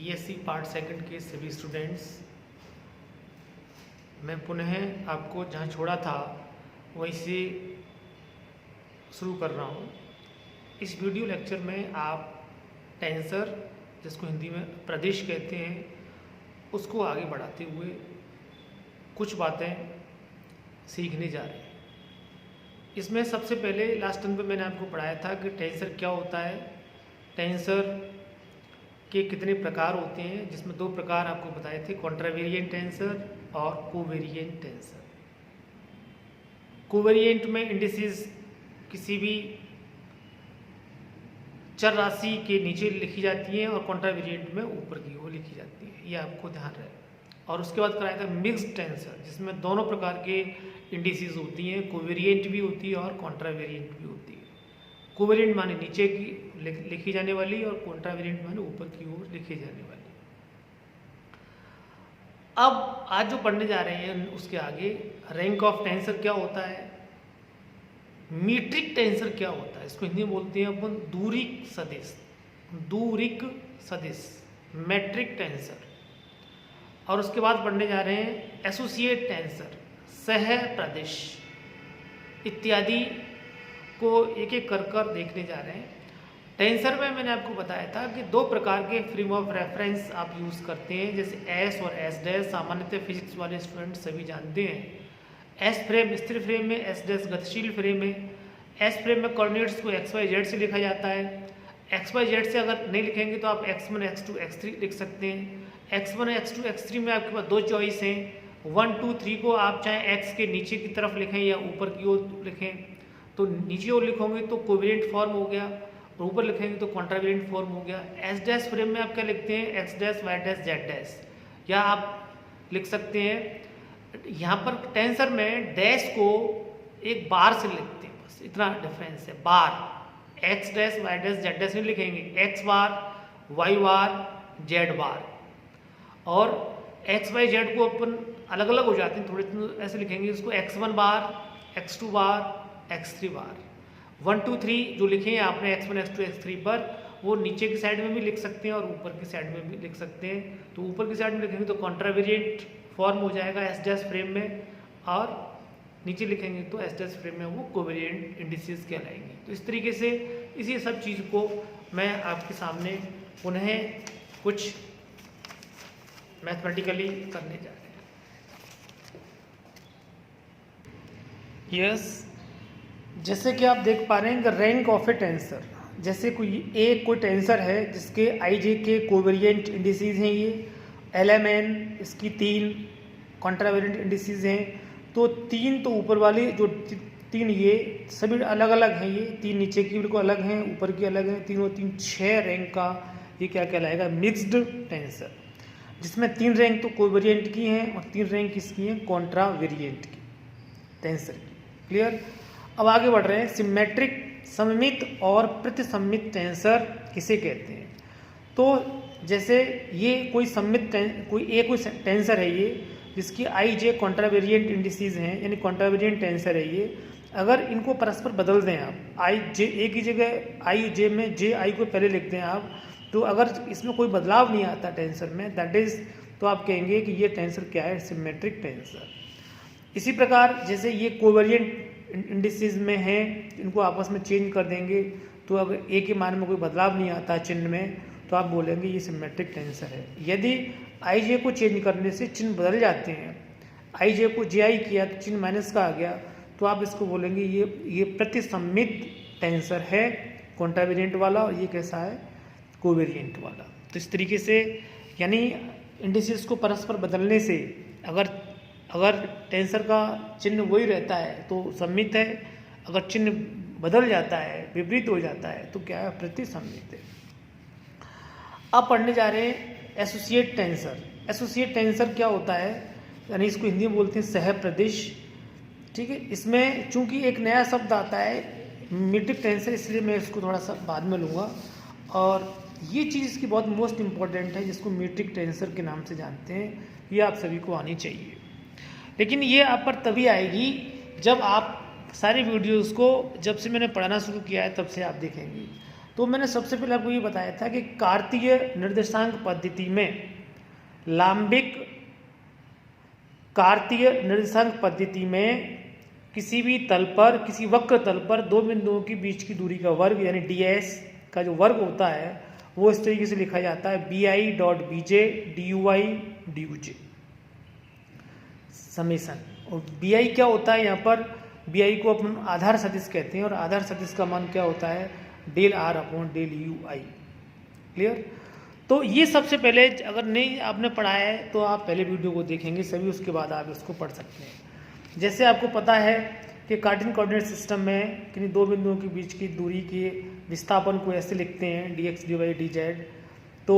BSc part second के सभी students, मैं पुनः आपको जहाँ छोड़ा था वहीं से शुरू कर रहा हूँ। इस वीडियो लेक्चर में आप टेंसर, जिसको हिंदी में प्रदेश कहते हैं, उसको आगे बढ़ाते हुए कुछ बातें सीखने जा रहे हैं। इसमें सबसे पहले लास्ट टाइम पे मैंने आपको पढ़ाया था कि टेंसर क्या होता है, टेंसर के कितने प्रकार होते हैं, जिसमें दो प्रकार आपको बताए थे, कॉन्ट्रावेरिएंट टेंसर और कोवेरिएंट टेंसर। कोवेरिएंट में इंडिसेस किसी भी चर राशि के नीचे लिखी जाती हैं और कॉन्ट्रावेरिएंट में ऊपर की ओर लिखी जाती है, ये आपको ध्यान रहे। और उसके बाद कराया था मिक्स्ड टेंसर, जिसमें दोनों प्रकार के इंडिसेस होती हैं, कोवेरिएंट भी होती है और कॉन्ट्रावेरिएंट भी होती है। कोवेरिएंट माने नीचे की लिखी जाने वाली और कॉन्ट्रावेरिएंट माने ऊपर की ओर लिखी जाने वाली। अब आज जो पढ़ने जा रहे हैं उसके आगे रैंक ऑफ टेंसर क्या होता है, मीट्रिक टेंसर क्या होता है, इसको हिंदी में बोलते हैं अपन दूरिक सदिश, दूरिक सदिश, मैट्रिक टेंसर। और उसके बाद पढ़ने जा रहे हैं एसोसिएट टेंसर, सह प्रदेश इत्यादि को एक एक कर देखने जा रहे हैं। टेंसर में मैंने आपको बताया था कि दो प्रकार के फ्रेम ऑफ रेफरेंस आप यूज़ करते हैं, जैसे एस और एस डैश। सामान्यतः फिजिक्स वाले स्टूडेंट सभी जानते हैं। एस फ्रेम स्थिर फ्रेम में, एस डैश गतिशील फ्रेम में। एस फ्रेम में कोऑर्डिनेट्स को एक्स वाई जेड से लिखा जाता है। एक्स वाई जेड से अगर नहीं लिखेंगे तो आप x1 x2 x3 लिख सकते हैं। x1 x2 x3 में आपके पास दो चॉइस हैं, 1 2 3 को आप चाहे x के नीचे की तरफ लिखें या ऊपर की ओर लिखें। तो नीचे ओर लिखोगे तो कोवेरिएंट फॉर्म हो गया और ऊपर लिखेंगे तो कॉन्ट्रावेरिएंट फॉर्म हो गया। एस डैश फ्रेम में आप क्या लिखते हैं, x dash y dash z dash, या आप लिख सकते हैं यहाँ पर टेंसर में डैश को एक बार से लिखते हैं, बस इतना डिफरेंस है। Bar x dash y dash z dash नहीं लिखेंगे, x bar y bar z bar. और एक्स वाई जेड को अपन अलग अलग हो जाते हैं, थोड़े ऐसे लिखेंगे इसको, x1 बार, x2 बार, x3 बार। 1 2 3 जो लिखे हैं आपने x1 x2 x3 पर, वो नीचे की साइड में भी लिख सकते हैं और ऊपर की साइड में भी लिख सकते हैं। तो ऊपर की साइड में लिखेंगे तो कॉन्ट्रावेरिएंट फॉर्म हो जाएगा एस डैश फ्रेम में, और नीचे लिखेंगे तो एस डैश फ्रेम में वो कोवेरिएंट इंडिसेस कहलाएंगे। तो इस तरीके से इसी सब चीज़ को मैं आपके सामने पुनः कुछ मैथमेटिकली करने जा रहे हैं। यस, जैसे कि आप देख पा रहे हैं कि रैंक ऑफ ए टेंसर, जैसे कोई टेंसर है जिसके आई जे के कोवेरिएंट इंडिसेस हैं, ये LMN इसकी 3 कॉन्ट्रावेरिएंट इंडिसेस हैं। तो 3 तो ऊपर वाली जो 3 ये सभी अलग अलग हैं, ये 3 नीचे की बिल्कुल अलग हैं, ऊपर की अलग हैं, 3 और 3 6 रैंक का ये क्या कहलाएगा, मिक्स्ड टेंसर, जिसमें 3 रैंक तो कोवेरिएंट की हैं और 3 रैंक किसकी हैं, कॉन्ट्रावेरिएंट की टेंसर की। क्लियर। अब आगे बढ़ रहे हैं, सिमेट्रिक सममित और प्रतिसम्मित टेंसर किसे कहते हैं। तो जैसे ये कोई टेंसर है ये, जिसकी आई जे कॉन्ट्रावेरिएंट इंडिसेस हैं, यानी कॉन्ट्रावेरिएंट टेंसर है ये। अगर इनको परस्पर बदल दें आप, आई जे ए की जगह आई जे में जे आई को पहले लिख दें आप, तो अगर इसमें कोई बदलाव नहीं आता टेंसर में, दैट इज, तो आप कहेंगे कि ये टेंसर क्या है, सिमेट्रिक टेंसर। इसी प्रकार जैसे ये कोवेरिएंट इंडिसेस में हैं, इनको आपस में चेंज कर देंगे, तो अगर ए के मान में कोई बदलाव नहीं आता चिन्ह में, तो आप बोलेंगे ये सिमेट्रिक टेंसर है। यदि आई जे को चेंज करने से चिन्ह बदल जाते हैं, आई जे को जे आई किया तो चिन्ह माइनस का आ गया, तो आप इसको बोलेंगे ये प्रतिसम्मित टेंसर है, कॉन्ट्रावेरिएंट वाला, और ये कैसा है, कोवेरिएंट वाला। तो इस तरीके से यानी इंडिसेस को परस्पर बदलने से अगर टेंसर का चिन्ह वही रहता है तो सम्मित है, अगर चिन्ह बदल जाता है, विपरीत हो जाता है, तो क्या है, प्रतिसम्मित है। अब पढ़ने जा रहे हैं एसोसिएट टेंसर। एसोसिएट टेंसर क्या होता है, यानी इसको हिंदी में बोलते हैं सह प्रदेश। ठीक है, इसमें चूंकि एक नया शब्द आता है मीट्रिक टेंसर, इसलिए मैं इसको थोड़ा सा बाद में लूँगा। और ये चीज़ इसकी बहुत मोस्ट इम्पॉर्टेंट है, जिसको मीट्रिक टेंसर के नाम से जानते हैं, ये आप सभी को आनी चाहिए। लेकिन ये आप पर तभी आएगी जब आप सारी वीडियोज़ को, जब से मैंने पढ़ाना शुरू किया है तब से आप देखेंगे। तो मैंने सबसे पहले आपको ये बताया था कि कार्तीय निर्देशांक पद्धति में लांबिक कार्तीय निर्देशांक पद्धति में किसी भी तल पर, किसी वक्र तल पर दो बिंदुओं के बीच की दूरी का वर्ग यानी ds का जो वर्ग होता है वो इस तरीके से लिखा जाता है bi.bj dui duj समेसन। और bi क्या होता है, यहाँ पर bi को अपन आधार सदिश कहते हैं और आधार सदिश का मान क्या होता है del r upon del ui। Clear. तो ये सबसे पहले अगर नहीं आपने पढ़ा है तो आप पहले वीडियो को देखेंगे सभी, उसके बाद आप इसको पढ़ सकते हैं। जैसे आपको पता है कि कार्टेशियन कोऑर्डिनेट सिस्टम में किन्हीं दो बिंदुओं के बीच की दूरी के विस्थापन को ऐसे लिखते हैं dx dy dz। तो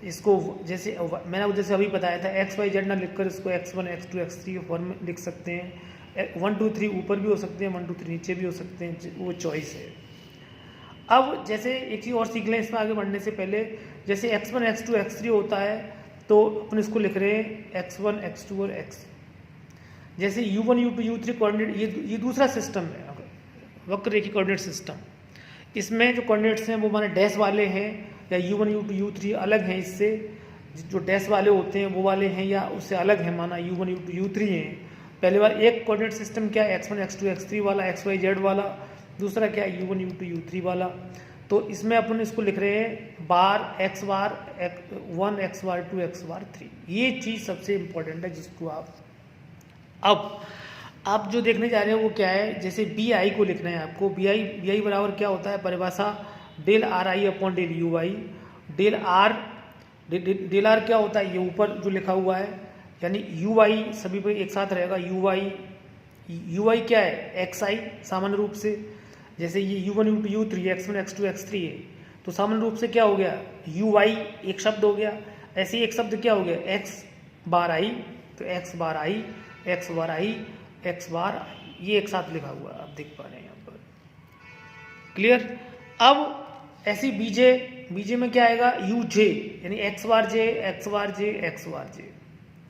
इसको जैसे मैंने जैसे अभी बताया था x y z ना लिखकर इसको x1 x2 x3 फॉर्म में लिख सकते हैं। 1 2 3 ऊपर भी हो सकते हैं, 1 2 3 नीचे भी हो सकते हैं, वो चॉइस है। अब जैसे एक चीज़ और सीख लें इसमें आगे बढ़ने से पहले, जैसे x1 x2 x3 होता है तो अपन इसको लिख रहे हैं x1 x2 और x। जैसे u1 u2 u3 कोऑर्डिनेट, ये दूसरा सिस्टम है वक्र रेखी कोऑर्डिनेट सिस्टम। इसमें जो कोऑर्डिनेट्स हैं वो माने डैश वाले हैं या u1 u2 u3 अलग हैं, इससे जो डैश वाले होते हैं वो वाले हैं या उससे अलग है, माना u1 u2 u3 हैं। पहले वाला एक कोऑर्डिनेट सिस्टम क्या है x1 x2 x3 वाला x y z वाला, दूसरा क्या है u1 u2 u3 वाला। तो इसमें अपन इसको लिख रहे हैं बार x बार 1 x बार 2 x बार 3। ये चीज़ सबसे इम्पोर्टेंट है जिसको आप जो देखने जा रहे हैं वो क्या है, जैसे बी आई को लिखना है आपको। बी आई बराबर क्या होता है, परिभाषा del r i upon del u i. Del r क्या होता है, ये ऊपर जो लिखा हुआ है, यानी यू आई सभी पे एक साथ रहेगा। यू आई क्या है, एक्स आई सामान्य रूप से। जैसे ये u1 u2 u3 x1 x2 x3 है तो सामान्य रूप से क्या हो गया, यू आई एक शब्द हो गया। ऐसे ही एक शब्द क्या हो गया, एक्स बार आई, तो एक्स बार आई एक्स बार आई एक्स बार आई, ये एक साथ लिखा हुआ है, आप देख पा रहे हैं यहाँ पर। क्लियर। अब ऐसी बीजे में क्या आएगा, यू जे यानी एक्स बार जे एक्स बार जे एक्स बार जे,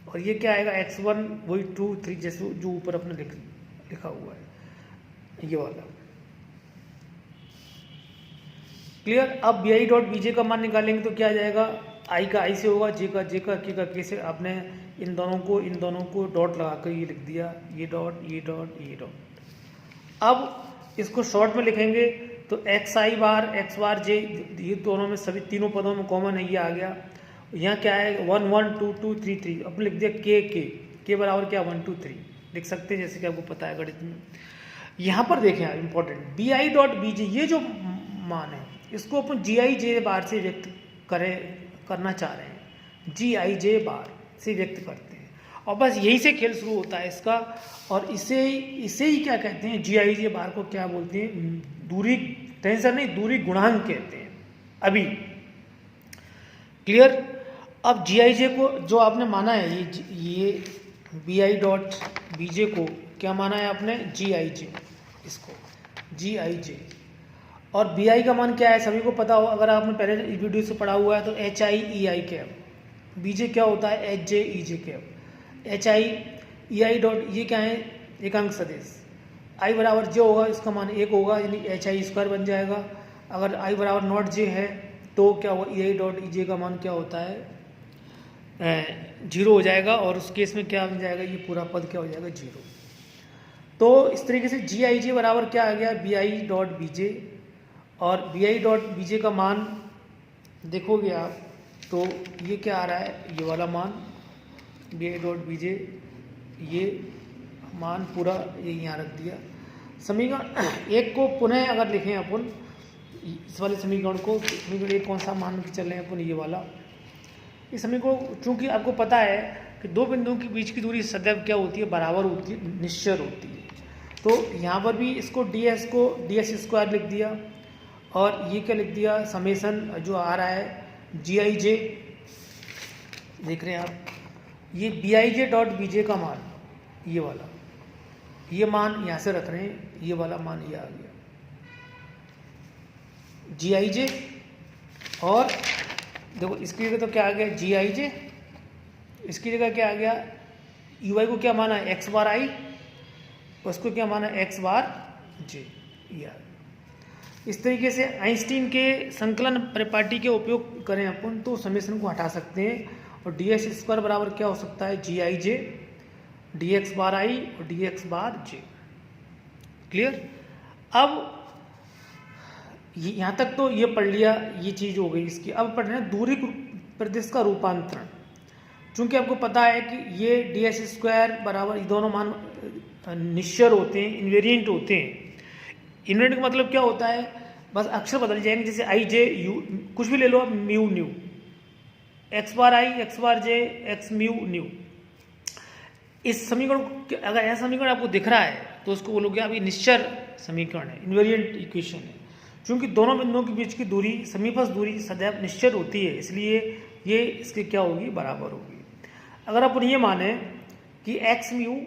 और ये क्या आएगा x1 वही 2 3 जैसे जो ऊपर अपने लिखा हुआ है ये वाला। क्लियर। अब बी आई डॉट बीजे का मान निकालेंगे तो क्या आ जाएगा, आई का आई से होगा, जे का के से। आपने इन दोनों को डॉट लगाकर ये लिख दिया, ये डॉट ये डॉट ये डॉट। अब इसको शॉर्ट में लिखेंगे तो एक्स आई बार एक्स बार जे, ये दोनों में सभी तीनों पदों में कॉमन है, ये आ गया। यहाँ क्या है 1 1 2 2 3 3, अब लिख दिया के बराबर क्या 1 2 3 लिख सकते हैं, जैसे कि आपको पता है गणित में। यहाँ पर देखें यार important, b i dot b j ये जो मान है इसको अपन जी आई जे बार से व्यक्त करना चाह रहे हैं, जी आई जे बार से व्यक्त करते हैं, और बस यही से खेल शुरू होता है इसका। और इसे ही क्या कहते हैं, जी आई जे बार को क्या बोलते हैं, दूरी टेंसर नहीं, दूरी गुणांक कहते हैं अभी। क्लियर। अब जी आई जे को जो आपने माना है, ये b i dot b j को क्या माना है आपने, जी आई जे, इसको जी आई जे। और बी आई का मान क्या है सभी को पता हो, अगर आपने पहले वीडियो से पढ़ा हुआ है तो h i e i cap. B j क्या होता है, h j e j cap. H i e i dot ये क्या है, एकांक सदिश। आई बराबर जे होगा इसका मान 1 होगा, यानी एच आई स्क्वायर बन जाएगा। अगर आई बराबर नॉट जे है तो क्या होगा, ई आई डॉट ई जे का मान क्या होता है, 0 हो जाएगा, और उस केस में क्या बन जाएगा, ये पूरा पद क्या हो जाएगा 0। तो इस तरीके से जी आई जे बराबर क्या आ गया, b i dot b j. और b i dot b j का मान देखोगे आप तो ये क्या आ रहा है, ये वाला मान b i dot b j, ये मान पूरा ये यहाँ रख दिया। समीकरण 1 को पुनः अगर लिखें अपन इस वाले समीकरण को, समीकरण 1 कौन सा मान के चल रहे हैं अपन, ये वाला। इस समीकरण चूँकि आपको पता है कि दो बिंदुओं के बीच की दूरी सदैव क्या होती है, बराबर होती है, निश्चर होती है। तो यहाँ पर भी इसको डी एस स्क्वायर लिख दिया, और ये क्या लिख दिया, समेसन जो आ रहा है जी आई जे, देख रहे हैं आप, ये b i j dot b j का मान, ये वाला, ये मान यहाँ से रख रहे हैं, ये वाला मान ये आ गया जी आई जे। और देखो इसकी जगह तो क्या आ गया, जी आई जे, इसकी जगह क्या आ गया, यू आई को क्या माना है, एक्स बार आई, उसको क्या माना है, एक्स बार जे, ये आ गया। इस तरीके से आइंस्टीन के संकलन परिपाटी के उपयोग करें अपन तो समेशन को हटा सकते हैं और डी एस स्क्वायर बराबर क्या हो सकता है जी आई जे डी एक्स बार आई और डी एक्स बार जे। क्लियर। अब यहाँ तक तो ये पढ़ लिया, ये चीज़ हो गई इसकी। अब पढ़ रहे हैं दूरी प्रदेश का रूपांतरण। चूंकि आपको पता है कि ये डी एस स्क्वायर बराबर ये दोनों मान निश्चर होते हैं, इन्वेरिएंट होते हैं। इन्वेरिएंट का मतलब क्या होता है, बस अक्षर बदल जाएंगे, जैसे आई जे यू कुछ भी ले लो आप, म्यू न्यू, एक्स बार आई एक्स बार जे एक्स म्यू न्यू। इस समीकरण को अगर ऐसा समीकरण आपको दिख रहा है तो उसको बोलोगे आप ये निश्चर समीकरण है, इन्वेरिएंट इक्वेशन है। क्योंकि दोनों बिंदुओं के बीच की दूरी समीपस्थ दूरी सदैव निश्चर होती है, इसलिए ये इसके क्या होगी बराबर होगी। अगर अपन ये माने कि एक्स म्यू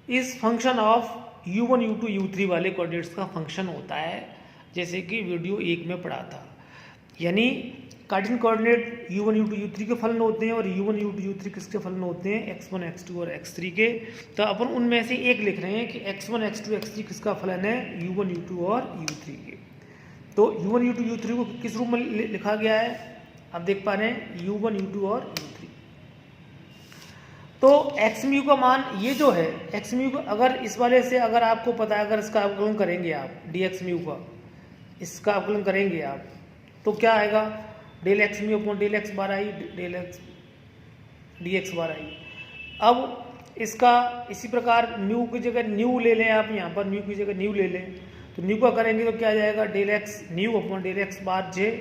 इस function of u1 u2 u3 वाले कोऑर्डिनेट्स का फंक्शन होता है, जैसे कि वीडियो 1 में पढ़ा था। यानी Cartesian coordinate u1 u2 u3 के फलन होते हैं और u1 u2 u3 किसके फलन होते हैं x1 x2 और x3 के। तो अपन उनमें से एक लिख रहे हैं कि x1 x2 x3 किसका फलन है u1 u2 और u3 के। तो u1 u2 u3 को किस रूप में लिखा गया है आप देख पा रहे हैं u1 u2 और u3। तो एक्स म्यू का मान ये जो है एक्स म्यू का, अगर इस वाले से अगर आपको पता है, अगर इसका अवकलन करेंगे आप डी एक्स म्यू का, इसका अवकलन करेंगे आप तो क्या आएगा del x mu upon del x bar i del x d x bar i. अब इसका इसी प्रकार म्यू की जगह न्यू ले लें आप, यहाँ पर म्यू की जगह न्यू ले लें तो न्यू का करेंगे तो क्या आ जाएगा del x nu upon del x bar j.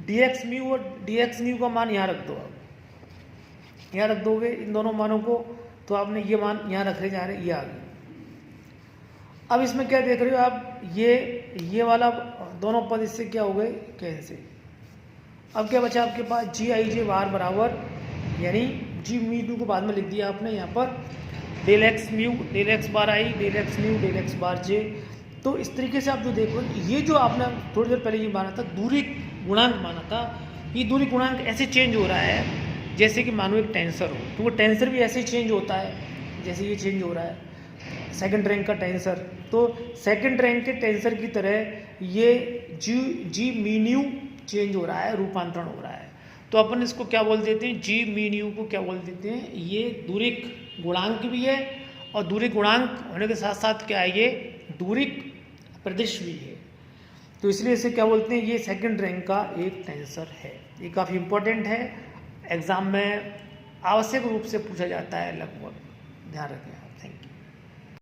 D x mu और डी एक्स न्यू का मान यहाँ रख दो आप, यहाँ रख दोगे इन दोनों मानों को, तो आपने ये मान यहाँ रखने जा रहे, ये आ गए। अब इसमें क्या देख रहे हो आप, ये वाला दोनों पद इससे क्या हो गए कैंसिल। अब क्या बचा आपके पास जी आई जे बार बराबर, यानी जी म्यू को बाद में लिख दिया आपने यहाँ पर del x mu del x bar i del x mu del x bar j. तो इस तरीके से आप जो देखो, ये जो आपने थोड़ी देर पहले ये माना था दूरी गुणांक माना था, ये दूरी गुणांक ऐसे चेंज हो रहा है जैसे कि मानो एक टेंसर हो, तो वो टेंसर भी ऐसे ही चेंज होता है जैसे ये चेंज हो रहा है सेकंड रैंक का टेंसर। तो सेकंड रैंक के टेंसर की तरह ये जी मी न्यू चेंज हो रहा है, रूपांतरण हो रहा है। तो अपन इसको क्या बोल देते हैं, जी मी न्यू को क्या बोल देते हैं, ये दूरिक गुणांक भी है और दूरिक गुणांक होने के साथ साथ क्या है ये दूरिक प्रदिश भी है। तो इसलिए इसे क्या बोलते हैं, ये सेकंड रैंक का एक टेंसर है। ये काफ़ी इंपॉर्टेंट है, एग्ज़ाम में आवश्यक रूप से पूछा जाता है लगभग, ध्यान रखें।